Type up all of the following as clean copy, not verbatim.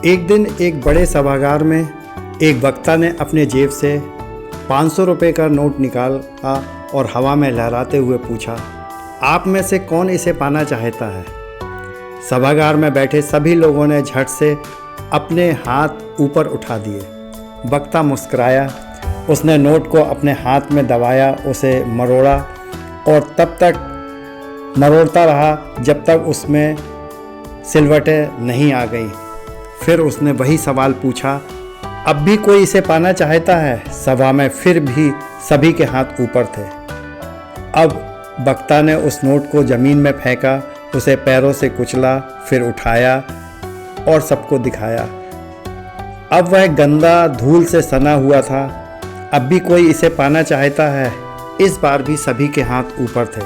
एक दिन एक बड़े सभागार में एक वक्ता ने अपने जेब से 500 रुपये का नोट निकाला और हवा में लहराते हुए पूछा, आप में से कौन इसे पाना चाहता है। सभागार में बैठे सभी लोगों ने झट से अपने हाथ ऊपर उठा दिए। वक्ता मुस्कुराया, उसने नोट को अपने हाथ में दबाया, उसे मरोड़ा और तब तक मरोड़ता रहा जब तक उसमें सिलवटें नहीं आ गई। फिर उसने वही सवाल पूछा, अब भी कोई इसे पाना चाहता है। सभा में फिर भी सभी के हाथ ऊपर थे। अब वक्ता ने उस नोट को ज़मीन में फेंका, उसे पैरों से कुचला, फिर उठाया और सबको दिखाया। अब वह गंदा धूल से सना हुआ था। अब भी कोई इसे पाना चाहता है। इस बार भी सभी के हाथ ऊपर थे।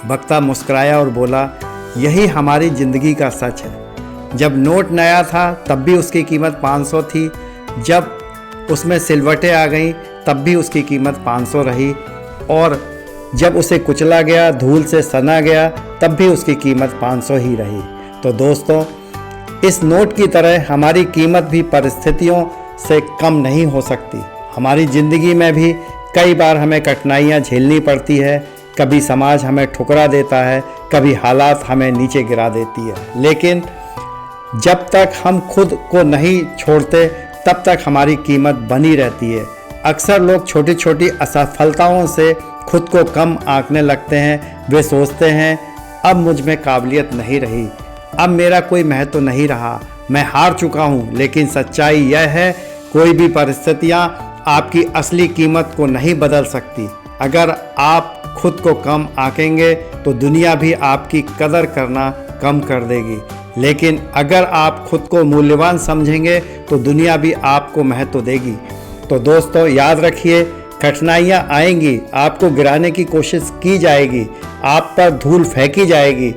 वक्ता मुस्कुराया और बोला, यही हमारी ज़िंदगी का सच है। जब नोट नया था तब भी उसकी कीमत 500 थी, जब उसमें सिलवटें आ गईं तब भी उसकी कीमत 500 रही, और जब उसे कुचला गया, धूल से सना गया, तब भी उसकी कीमत 500 ही रही। तो दोस्तों, इस नोट की तरह हमारी कीमत भी परिस्थितियों से कम नहीं हो सकती। हमारी ज़िंदगी में भी कई बार हमें कठिनाइयाँ झेलनी पड़ती है। कभी समाज हमें ठुकरा देता है, कभी हालात हमें नीचे गिरा देती है, लेकिन जब तक हम खुद को नहीं छोड़ते तब तक हमारी कीमत बनी रहती है। अक्सर लोग छोटी छोटी असफलताओं से खुद को कम आंकने लगते हैं। वे सोचते हैं, अब मुझ में काबिलियत नहीं रही, अब मेरा कोई महत्व नहीं रहा, मैं हार चुका हूँ। लेकिन सच्चाई यह है, कोई भी परिस्थितियाँ आपकी असली कीमत को नहीं बदल सकती। अगर आप खुद को कम आंकेंगे तो दुनिया भी आपकी कदर करना कम कर देगी, लेकिन अगर आप खुद को मूल्यवान समझेंगे तो दुनिया भी आपको महत्व देगी। तो दोस्तों, याद रखिए, कठिनाइयाँ आएंगी, आपको गिराने की कोशिश की जाएगी, आप पर धूल फेंकी जाएगी,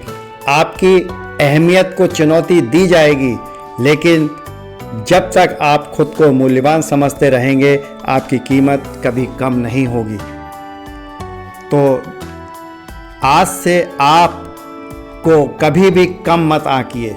आपकी अहमियत को चुनौती दी जाएगी, लेकिन जब तक आप खुद को मूल्यवान समझते रहेंगे, आपकी कीमत कभी कम नहीं होगी। तो आज से आप को कभी भी कम मत आंकिए।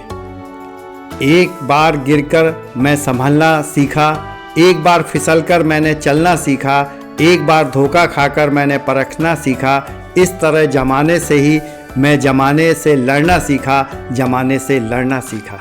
एक बार गिरकर मैं संभलना सीखा, एक बार फिसलकर मैंने चलना सीखा, एक बार धोखा खाकर मैंने परखना सीखा। इस तरह जमाने से ही मैं जमाने से लड़ना सीखा, जमाने से लड़ना सीखा।